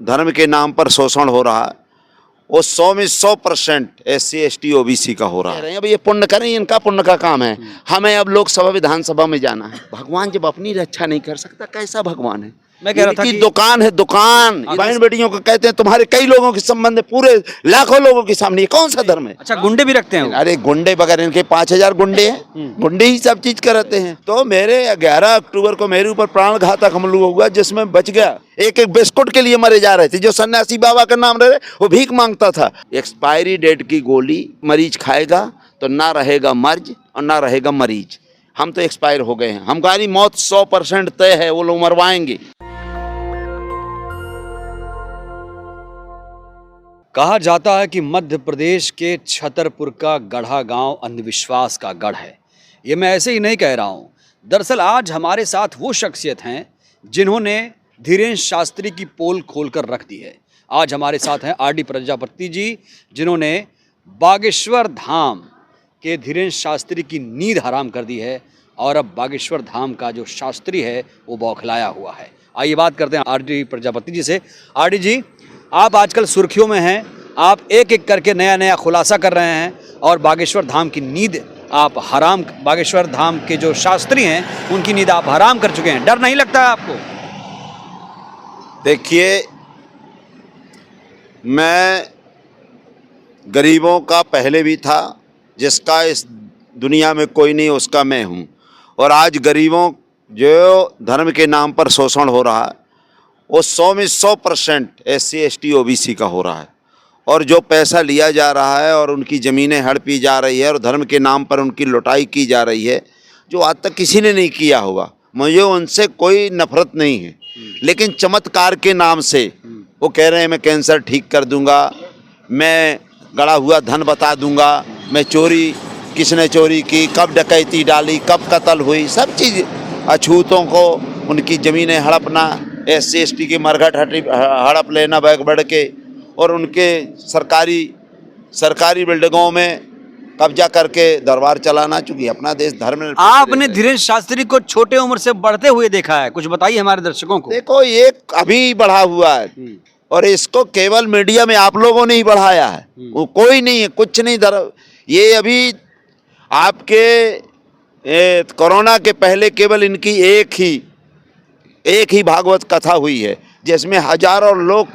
धर्म के नाम पर शोषण हो रहा है वो 100 में 100% SC ST OBC का हो रहा है। अब ये पुण्य करें, इनका पुण्य का काम है। हमें अब लोकसभा विधानसभा में जाना है। भगवान जब अपनी रक्षा नहीं कर सकता कैसा भगवान है? मैं कह रहा था कि दुकान है, दुकान बहन बेटियों को कहते हैं तुम्हारे कई लोगों के संबंध है, पूरे लाखों लोगों के सामने, कौन सा धर्म है? अच्छा, गुंडे भी रखते हैं? अरे गुंडे बगैर इनके 5000 गुंडे हैं, गुंडे ही सब चीज कराते हैं। तो मेरे 11 अक्टूबर को मेरे ऊपर प्राणघातक हमला हुआ जिसमें बच गया। एक एक बिस्कुट के लिए मरे जा रहे थे। जो सन्यासी बाबा का नाम रहे वो भीख मांगता था। एक्सपायरी डेट की गोली मरीज खाएगा तो ना रहेगा मर्ज और ना रहेगा मरीज। हम तो एक्सपायर हो गए हैं, हमारी मौत 100% तय है, वो लोग मरवाएंगे। कहा जाता है कि मध्य प्रदेश के छतरपुर का गढ़ा गांव अंधविश्वास का गढ़ है। ये मैं ऐसे ही नहीं कह रहा हूँ। दरअसल आज हमारे साथ वो शख्सियत हैं जिन्होंने धीरेन्द्र शास्त्री की पोल खोलकर रख दी है। आज हमारे साथ हैं RD प्रजापति जी, जिन्होंने बागेश्वर धाम के धीरेन्द्र शास्त्री की नींद हराम कर दी है और अब बागेश्वर धाम का जो शास्त्री है वो बौखलाया हुआ है। आइए बात करते हैं RD प्रजापति जी से। RD जी, आप आजकल सुर्खियों में हैं, आप एक एक करके नया नया खुलासा कर रहे हैं और बागेश्वर धाम की नींद आप हराम, बागेश्वर धाम के जो शास्त्री हैं उनकी नींद आप हराम कर चुके हैं। डर नहीं लगता है आपको? देखिए, मैं गरीबों का पहले भी था, जिसका इस दुनिया में कोई नहीं उसका मैं हूँ। और आज गरीबों जो धर्म के नाम पर शोषण हो रहा है वो 100 में 100% SC ST OBC का हो रहा है। और जो पैसा लिया जा रहा है और उनकी ज़मीनें हड़पी जा रही है और धर्म के नाम पर उनकी लुटाई की जा रही है, जो आज तक किसी ने नहीं किया होगा। मुझे उनसे कोई नफरत नहीं है, लेकिन चमत्कार के नाम से वो कह रहे हैं मैं कैंसर ठीक कर दूंगा, मैं गड़ा हुआ धन बता दूंगा, मैं चोरी, किसने चोरी की, कब डकैती डाली, कब कत्ल हुई, सब चीज़, अछूतों को उनकी ज़मीनें हड़पना, SC ST की मरघट हड़प लेना बैग बढ़ के, और उनके सरकारी बिल्डिंगों में कब्जा करके दरबार चलाना। चूंकि अपना देश धर्म में, आपने धीरेन्द्र शास्त्री को छोटे उम्र से बढ़ते हुए देखा है, कुछ बताइए हमारे दर्शकों को। देखो, ये अभी बढ़ा हुआ है और इसको केवल मीडिया में आप लोगों ने ही बढ़ाया है, वो कोई नहीं है, कुछ नहीं। ये अभी आपके कोरोना के पहले केवल इनकी एक ही भागवत कथा हुई है, जिसमें हजारों लोग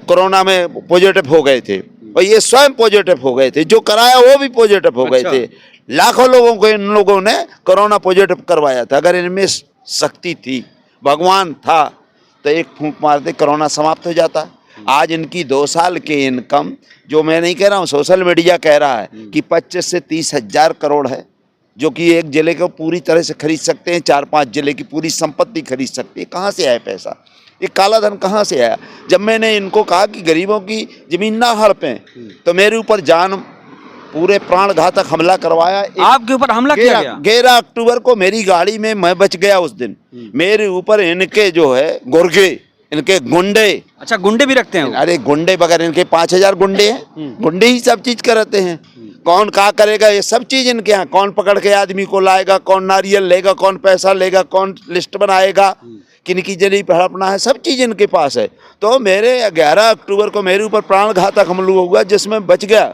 कोरोना में पॉजिटिव हो गए थे और ये स्वयं पॉजिटिव हो गए थे, जो कराया वो भी पॉजिटिव हो गए थे। लाखों लोगों को इन लोगों ने कोरोना पॉजिटिव करवाया था। अगर इनमें शक्ति थी, भगवान था, तो एक फूंक मारते कोरोना समाप्त हो जाता। आज इनकी 2 साल की इनकम, जो मैं नहीं कह रहा हूँ, सोशल मीडिया कह रहा है कि 25 से 30 हजार करोड़ है, जो कि एक जिले को पूरी तरह से खरीद सकते हैं, 4-5 जिले की पूरी संपत्ति खरीद सकती है। कहाँ से आया पैसा? ये काला धन कहाँ से आया? जब मैंने इनको कहा कि गरीबों की जमीन ना हड़पें, तो मेरे ऊपर पूरे प्राणघातक हमला करवाया। आपके ऊपर हमला किया गया? 11 अक्टूबर को मेरी गाड़ी में मैं बच गया उस दिन। मेरे ऊपर इनके जो है गुर्गे, इनके गुंडे। अच्छा, गुंडे भी रखते हैं? अरे गुंडे बगैर इनके 5000 गुंडे हैं, गुंडे ही सब चीज कराते हैं। कौन क्या करेगा, ये सब चीज इनके यहाँ। कौन पकड़ के आदमी को लाएगा, कौन नारियल लेगा, कौन पैसा लेगा, कौन लिस्ट बनाएगा, किनकी जली हड़पना है, सब चीज इनके पास है। तो मेरे 11 अक्टूबर को मेरे ऊपर प्राणघातक हमला हुआ जिसमें बच गया।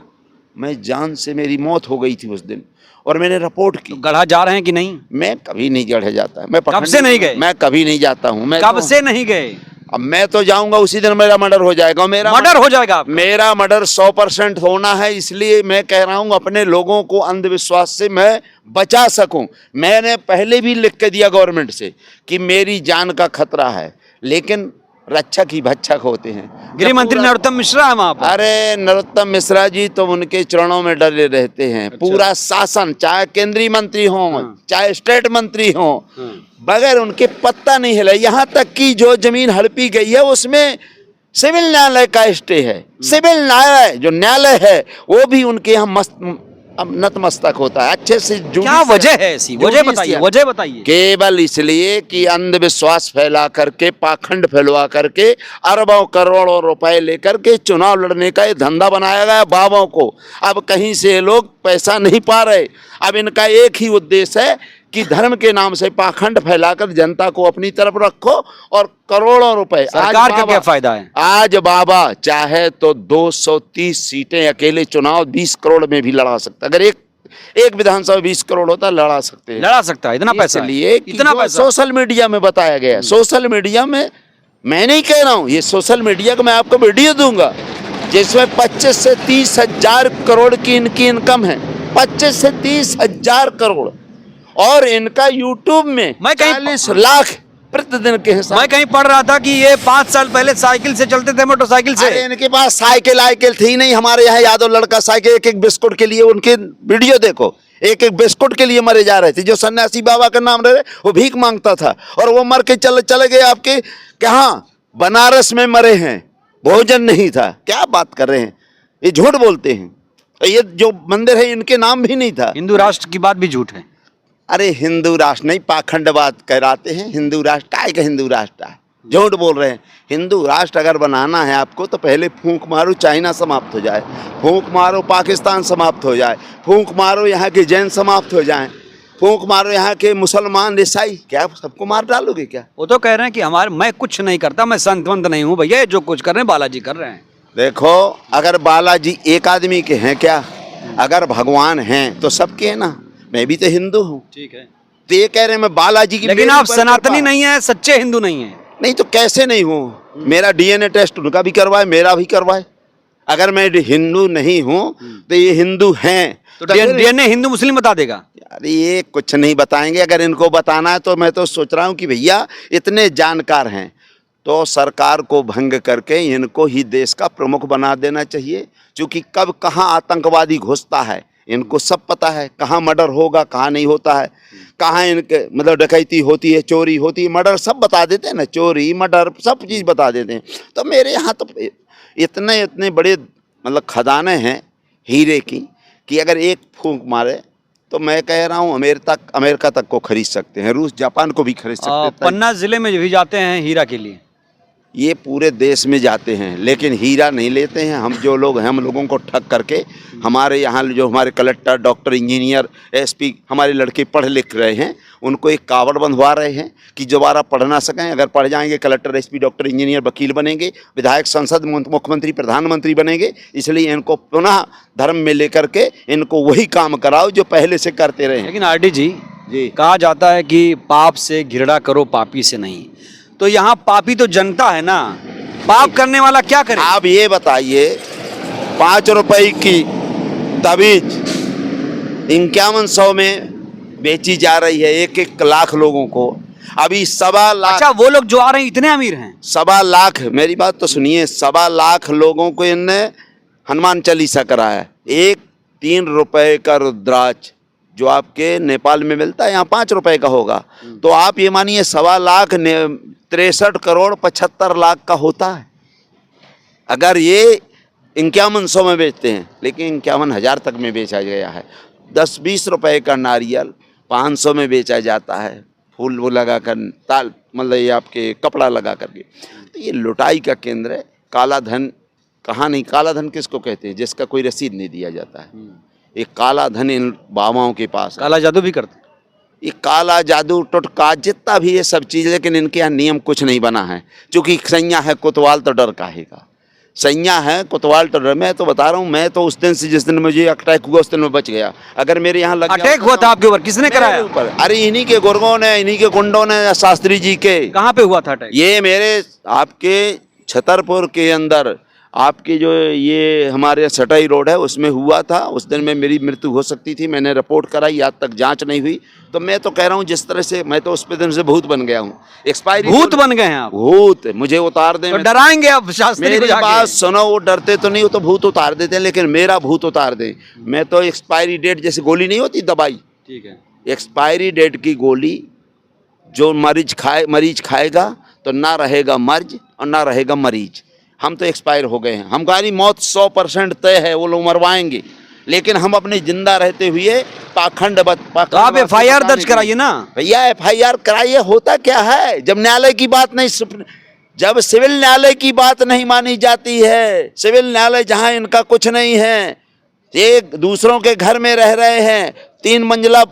मैं जान से, मेरी मौत हो गई थी उस दिन और मैंने रिपोर्ट की। तो गढ़ा जा रहे हैं कि नहीं? मैं कभी नहीं गढ़े जाता। मैं कब से नहीं गए? मैं कभी नहीं जाता हूँ। मैं कब से नहीं गए? अब मैं तो जाऊंगा उसी दिन मेरा मर्डर हो जाएगा। मेरा मर्डर हो जाएगा? मेरा मर्डर 100% होना है, इसलिए मैं कह रहा हूं अपने लोगों को अंधविश्वास से मैं बचा सकूं। मैंने पहले भी लिख के दिया गवर्नमेंट से कि मेरी जान का खतरा है, लेकिन रक्षक ही भक्षक होते हैं। गृह मंत्री नरोत्तम मिश्रा है वहां पर। अरे नरोत्तम मिश्रा जी तो उनके चरणों में डरे रहते हैं। अच्छा। पूरा शासन, चाहे केंद्रीय मंत्री हो, चाहे स्टेट मंत्री हो, बगैर उनके पत्ता नहीं हिला। यहाँ तक कि जो जमीन हड़पी गई है उसमें सिविल न्यायालय का स्टे है। सिविल न्यायालय जो न्यायालय है वो भी उनके यहाँ नतमस्तक होता है। अच्छे से क्या वजह है ऐसी? वजह बताइए, वजह बताइए। केवल इसलिए कि अंधविश्वास फैला करके, पाखंड फैलवा करके, अरबों करोड़ों रुपए लेकर के चुनाव लड़ने का ये धंधा बनाया गया बाबों को। अब कहीं से लोग पैसा नहीं पा रहे। अब इनका एक ही उद्देश्य है कि धर्म के नाम से पाखंड फैलाकर जनता को अपनी तरफ रखो और करोड़ों रुपए। सरकार का क्या फायदा है? आज बाबा चाहे तो 230 सीटें अकेले चुनाव 20 करोड़ में भी लड़ा सकता। अगर एक विधानसभा 20 करोड़ होता लड़ा सकते हैं, लड़ा सकता है। इतना पैसा है? इसलिए इतना पैसा सोशल मीडिया में बताया गया है। सोशल मीडिया में मैं नहीं कह रहा हूं, ये सोशल मीडिया का मैं आपको वीडियो दूंगा जिसमें 25 से 30 हजार करोड़ की इनकी इनकम है। 25 से 30 हजार करोड़, और इनका यूट्यूब में 40 लाख प्रतिदिन के हिसाब। मैं कहीं पढ़ रहा था कि ये 5 साल पहले साइकिल से चलते थे, मोटरसाइकिल से। अरे इनके पास साइकिल थी नहीं। हमारे यहाँ यादव लड़का साइकिल एक बिस्कुट के लिए, उनके वीडियो देखो, एक बिस्कुट के लिए मरे जा रहे थे। जो सन्यासी बाबा का नाम रहे वो भीख मांगता था और वो मर के चले गए आपके कहाँ, बनारस में मरे हैं, भोजन नहीं था। क्या बात कर रहे हैं, ये झूठ बोलते हैं। ये जो मंदिर है इनके नाम भी नहीं था। हिंदू राष्ट्र की बात भी झूठ है। अरे हिंदू राष्ट्र नहीं, पाखंडवाद कहलाते हैं। हिंदू राष्ट्र काय का हिंदू राष्ट्र है, झूठ बोल रहे हैं। हिंदू राष्ट्र अगर बनाना है आपको तो पहले फूंक मारो चाइना समाप्त हो जाए, फूंक मारो पाकिस्तान समाप्त हो जाए, फूंक मारो यहाँ के जैन समाप्त हो जाएं, फूंक मारो यहाँ के मुसलमान ईसाई। क्या सबको मार डालोगे क्या? वो तो कह रहे हैं कि मैं कुछ नहीं करता, मैं संतवंत नहीं हूँ भैया, जो कुछ कर रहे हैं बालाजी कर रहे हैं। देखो, अगर बालाजी एक आदमी के हैं क्या? अगर भगवान हैं तो सबके हैं ना। मैं भी तो हिंदू हूँ, ठीक है, तो ये कह रहे हैं मैं बालाजी की। लेकिन आप सनातनी नहीं है, सच्चे हिंदू नहीं है। नहीं तो कैसे नहीं हूँ? मेरा डीएनए टेस्ट उनका भी करवाए, मेरा भी करवाए। अगर मैं हिंदू नहीं हूँ तो ये हिंदू हैं तो डीएनए हिंदू मुस्लिम बता देगा? यार ये कुछ नहीं बताएंगे। अगर इनको बताना है तो मैं तो सोच रहा हूँ कि भैया इतने जानकार हैं तो सरकार को भंग करके इनको ही देश का प्रमुख बना देना चाहिए। क्योंकि कब कहाँ आतंकवादी घुसता है इनको सब पता है, कहाँ मर्डर होगा कहाँ नहीं होता है, कहाँ इनके मतलब डकैती होती है, चोरी होती है, मर्डर सब बता देते हैं ना। चोरी मर्डर सब चीज़ बता देते हैं। तो मेरे यहाँ तो इतने बड़े मतलब खदाने हैं हीरे की कि अगर एक फूंक मारे तो मैं कह रहा हूँ अमेरिका तक को खरीद सकते हैं, रूस जापान को भी खरीद सकते हैं। पन्ना जिले में भी जाते हैं हीरा के लिए? ये पूरे देश में जाते हैं लेकिन हीरा नहीं लेते हैं। हम जो लोग हैं हम लोगों को ठग करके हमारे यहाँ जो हमारे कलेक्टर, डॉक्टर, इंजीनियर, एसपी हमारे लड़के पढ़ लिख रहे हैं उनको एक कावड़ बंधवा रहे हैं कि दोबारा पढ़ ना सकें। अगर पढ़ जाएंगे कलेक्टर, एसपी, डॉक्टर, इंजीनियर, वकील बनेंगे, विधायक, सांसद, मुख्यमंत्री, प्रधानमंत्री बनेंगे। इसलिए इनको पुनः धर्म में लेकर के इनको वही काम कराओ जो पहले से करते रहे। लेकिन आरडी जी, कहा जाता है कि पाप से घृणा करो, पापी से नहीं। तो यहाँ पापी तो जनता है ना, पाप करने वाला क्या करे? आप ये बताइए, 5 रुपए की तबीज 5100 में बेची जा रही है 1 लाख लोगों को। अभी 1.25 लाख। अच्छा, वो लोग जो आ रहे हैं इतने अमीर हैं? 1.25 लाख, मेरी बात तो सुनिए, 1.25 लाख लोगों को इनने हनुमान चालीसा कराया। 3 रुपए का रुद्राक्ष जो आपके नेपाल में मिलता है यहाँ 5 रुपए का होगा। तो आप ये मानिए 1.25 लाख 63 करोड़ 75 लाख का होता है। अगर ये 5100 में बेचते हैं, लेकिन 51,000 तक में बेचा गया है। 10-20 रुपए का नारियल 500 में बेचा जाता है, फूल वो लगा कर, ताल मतलब ये आपके कपड़ा लगा करके। तो ये लुटाई का केंद्र है। काला धन कहाँ नहीं, काला धन किसको कहते हैं? जिसका कोई रसीद नहीं दिया जाता है। ये काला धन इन बाबाओं के पास। काला जादू भी करते? ये काला जादू, टोटका, जितना भी ये सब चीज़, लेकिन इनके यहाँ नियम कुछ नहीं बना है। क्योंकि सैया है कोतवाल तो डर काहेगा। सैया है कोतवाल तो डर। मैं तो बता रहा हूँ, मैं तो उस दिन से जिस दिन मुझे अटैक हुआ उस दिन में बच गया। अगर मेरे यहाँ लग अटैक हुआ था आपके ऊपर? किसने कराया? ऊपर? अरे इन्हीं के गुर्गों ने, इन्हीं के गुंडों ने, शास्त्री जी के। कहाँ पे हुआ था अटैक? ये मेरे आपके छतरपुर के अंदर आपकी जो ये हमारे सटाई रोड है उसमें हुआ था। उस दिन में मेरी मृत्यु हो सकती थी, मैंने रिपोर्ट कराई, आज तक जांच नहीं हुई। तो मैं तो कह रहा हूँ जिस तरह से मैं तो उस पे दिन से भूत बन गया हूँ। एक्सपायरी भूत बन गए हैं आप? भूत मुझे उतार दें तो डराएंगे अब शास्त्री को मेरी जाके? बात सुनो, वो डरते तो नहीं, वो तो भूत उतार देते हैं, लेकिन मेरा भूत उतार दें। मैं तो एक्सपायरी डेट, जैसे गोली नहीं होती दवाई, ठीक है, एक्सपायरी डेट की गोली जो मरीज खाएगा तो ना रहेगा मर्ज और ना रहेगा मरीज। हम तो एक्सपायर हो गए हैं, हमारी मौत 100% तय है, वो लोग मरवाएंगे। लेकिन हम अपने जिंदा रहते हुए पाखंड तो आप FIR दर्ज कराइए ना भैया। FIR कराइए। होता क्या है, जब न्यायालय की बात नहीं, जब सिविल न्यायालय की बात नहीं मानी जाती है, सिविल न्यायालय जहां इनका कुछ नहीं है, एक दूसरों के घर में रह रहे हैं, 3 मंजिला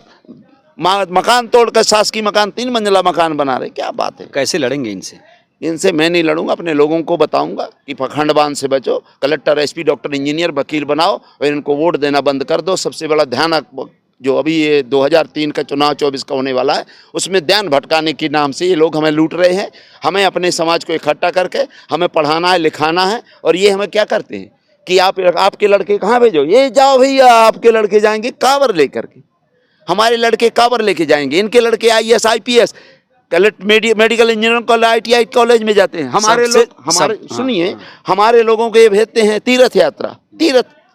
मकान तोड़कर शासकीय मकान 3 मंजिला मकान बना रहे, क्या बात है। कैसे लड़ेंगे इनसे? इनसे मैं नहीं लड़ूंगा, अपने लोगों को बताऊंगा कि पखंडबान से बचो, कलेक्टर, एसपी, डॉक्टर, इंजीनियर, वकील बनाओ और इनको वोट देना बंद कर दो। सबसे बड़ा ध्यान जो अभी ये 2003 का चुनाव 24 का होने वाला है, उसमें ध्यान भटकाने के नाम से ये लोग हमें लूट रहे हैं। हमें अपने समाज को इकट्ठा करके हमें पढ़ाना है, लिखाना है, और ये हमें क्या करते हैं कि आपके लड़के कहाँ भेजो, ये जाओ भैया, आपके लड़के जाएंगे कावर लेकर के, हमारे लड़के कावर लेके जाएंगे, इनके लड़के IAS IPS medical engineer college ITI college में जाते हैं। सुनिए, हमारे लोगों को ये भेजते हैं तीर्थ यात्रा,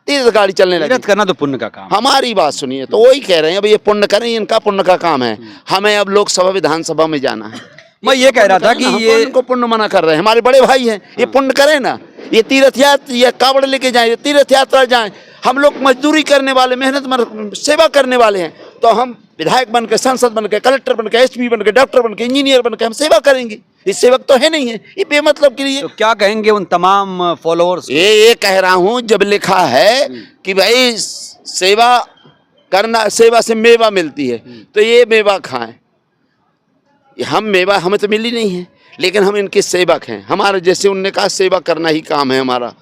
तीर्थ गाड़ी चलने लगी। तीर्थ करना तो पुण्य का काम। हमारी बात सुनिए, तो वही कह रहे हैं अब ये पुण्य करें, इनका पुण्य का काम है। हमें अब लोकसभा विधानसभा में जाना है। मैं ये कह रहा था कि ये इनको पुण्य मना कर रहे हैं, हमारे बड़े भाई हैं, ये पुण्य करें ना, ये तीर्थ यात्रा, ये कावड़ लेके जाए, तीर्थ यात्रा जाए। हम लोग मजदूरी करने वाले, मेहनत सेवा करने वाले हैं, तो हम विधायक बन के, सांसद बन के, कलेक्टर बन के, SP बन के, डॉक्टर बन के, इंजीनियर बन के हम सेवा करेंगे। इस सेवक तो है नहीं है, ये बेमतलब के लिए। तो क्या कहेंगे उन तमाम फॉलोअर्स? ये कह रहा हूँ, जब लिखा है कि भाई सेवा करना, सेवा से मेवा मिलती है, तो ये मेवा खाएं। हम मेवा हमें तो मिली नहीं है, लेकिन हम इनके सेवक हैं। हमारे जैसे उनने कहा सेवा करना ही काम है हमारा।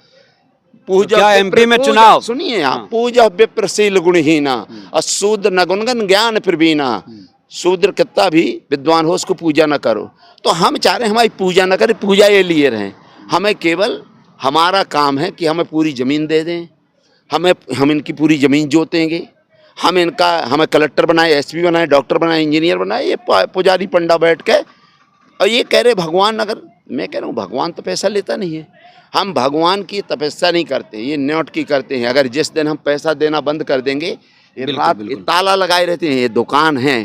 पूजा क्या MP में चुनाव? सुनिए आप, पूजा विप्रशील गुणहीना, अशूद्र न गुणगन ज्ञान प्रवीणा। शूद्र कितना भी विद्वान हो, उसको पूजा न करो। तो हम चाह रहे हैं हमारी पूजा न करें, पूजा ये लिए रहें। हमें केवल हमारा काम है कि हमें पूरी ज़मीन दे दें, हम इनकी पूरी ज़मीन जोतेंगे, हमें कलेक्टर बनाए, SP बनाए, डॉक्टर बनाए, इंजीनियर बनाए। ये पुजारी पंडा बैठ के और ये कह रहे भगवान, अगर मैं कह रहा हूँ भगवान तो पैसा लेता नहीं है। हम भगवान की तपस्या नहीं करते, ये न्योट की करते हैं। अगर जिस दिन हम पैसा देना बंद कर देंगे, ये रात ताला लगाए रहते हैं, ये दुकान है।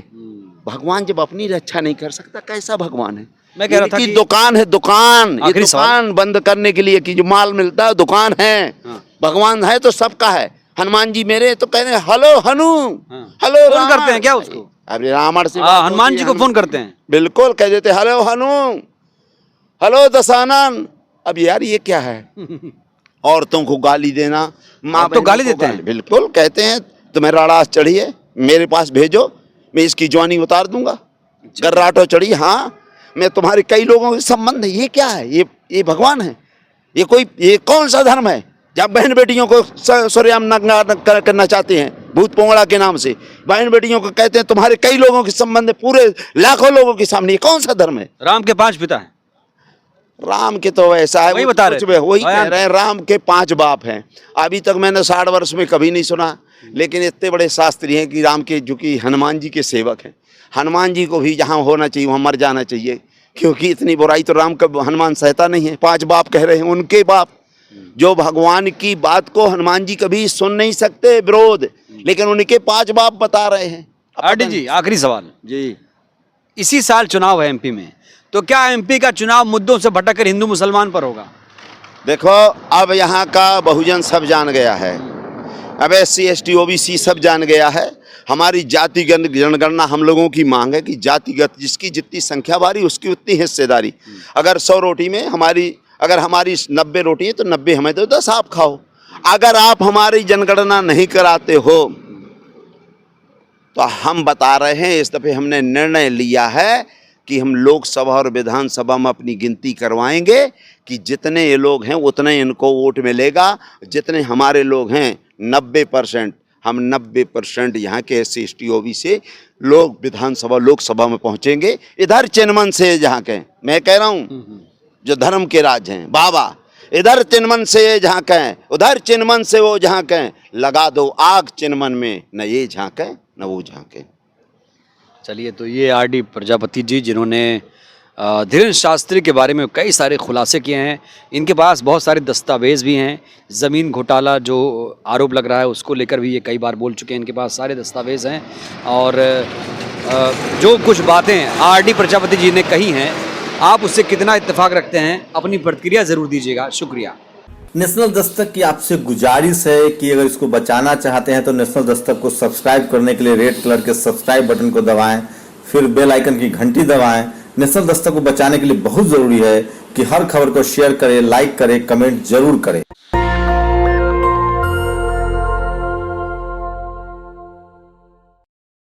भगवान जब अपनी रक्षा नहीं कर सकता, कैसा भगवान है? मैं कह रहा था कि दुकान है, दुकान, ये दुकान बंद करने के लिए कि जो माल मिलता है दुकान है। भगवान है तो सबका है। हनुमान जी मेरे तो कह रहे हैं हेलो हनु, हेलो फोन करते हैं क्या उसको? अरे रावण से हनुमान जी को फोन करते हैं, बिल्कुल कह देते हेलो हनु, हेलो दशानन। अब यार ये क्या है? औरतों को गाली देना, माँ तो गाली देते हैं, बिल्कुल कहते हैं तुम्हें राड़ास चढ़ी है, मेरे पास भेजो, मैं इसकी जवानी उतार दूंगा। गर्राटो चढ़ी, हाँ मैं तुम्हारे कई लोगों के संबंध है। ये क्या है? ये भगवान है? ये कौन सा धर्म है जब बहन बेटियों को सूर्याम करना चाहते हैं भूत पोंगड़ा के नाम से? बहन बेटियों को कहते हैं तुम्हारे कई लोगों के संबंध है, पूरे लाखों लोगों के सामने। ये कौन सा धर्म है? राम के 5 पिता हैं। राम के तो ऐसा है, वही बता रहे, वही कह रहे हैं, राम के 5 बाप हैं। अभी तक मैंने 60 वर्ष में कभी नहीं सुना, लेकिन इतने बड़े शास्त्री हैं कि राम के, जो कि हनुमान जी के सेवक हैं, हनुमान जी को भी जहाँ होना चाहिए वहाँ मर जाना चाहिए, क्योंकि इतनी बुराई तो राम का हनुमान सहता नहीं है। 5 बाप कह रहे हैं, उनके बाप जो भगवान की बात को हनुमान जी कभी सुन नहीं सकते, विरोध, लेकिन उनके 5 बाप बता रहे हैं। आरडी जी, आखिरी सवाल जी, इसी साल चुनाव है MP में, तो क्या MP का चुनाव मुद्दों से भटक कर हिंदू मुसलमान पर होगा? देखो अब यहाँ का बहुजन सब जान गया है, अब SC ST OBC सब जान गया है। हमारी जातिगत जनगणना हम लोगों की मांग है कि जातिगत जिसकी जितनी संख्या बारी उसकी उतनी हिस्सेदारी। अगर 100 रोटी में अगर हमारी 90 रोटी है तो 90 हमें दो, 10 आप खाओ। अगर आप हमारी जनगणना नहीं कराते हो तो हम बता रहे हैं, इस दफे हमने निर्णय लिया है कि हम लोकसभा और विधानसभा में अपनी गिनती करवाएंगे कि जितने ये लोग हैं उतने इनको वोट मिलेगा। जितने हमारे लोग हैं 90%, हम 90% यहाँ के SC ST OBC लोग विधानसभा लोकसभा में पहुँचेंगे। इधर चिन्मन से जहाँ के मैं कह रहा हूँ जो धर्म के राज हैं बाबा, इधर चिन्मन से जहाँ कहें, उधर चिन्मन से वो जहाँ कहें, लगा दो आग चिन्मन में, न ये झांके न वो झांके। चलिए, तो ये RD प्रजापति जी जिन्होंने धीरेन्द्र शास्त्री के बारे में कई सारे खुलासे किए हैं। इनके पास बहुत सारे दस्तावेज भी हैं। ज़मीन घोटाला जो आरोप लग रहा है उसको लेकर भी ये कई बार बोल चुके हैं। इनके पास सारे दस्तावेज हैं और जो कुछ बातें RD प्रजापति जी ने कही हैं, आप उससे कितना इत्तेफाक रखते हैं, अपनी प्रतिक्रिया ज़रूर दीजिएगा। शुक्रिया। नेशनल दस्तक की आपसे गुजारिश है कि अगर इसको बचाना चाहते हैं तो नेशनल दस्तक को सब्सक्राइब करने के लिए रेड कलर के सब्सक्राइब बटन को दबाएं, फिर बेल आइकन की घंटी दबाएं। नेशनल दस्तक को बचाने के लिए बहुत जरूरी है कि हर खबर को शेयर करें, लाइक करें, कमेंट जरूर करें।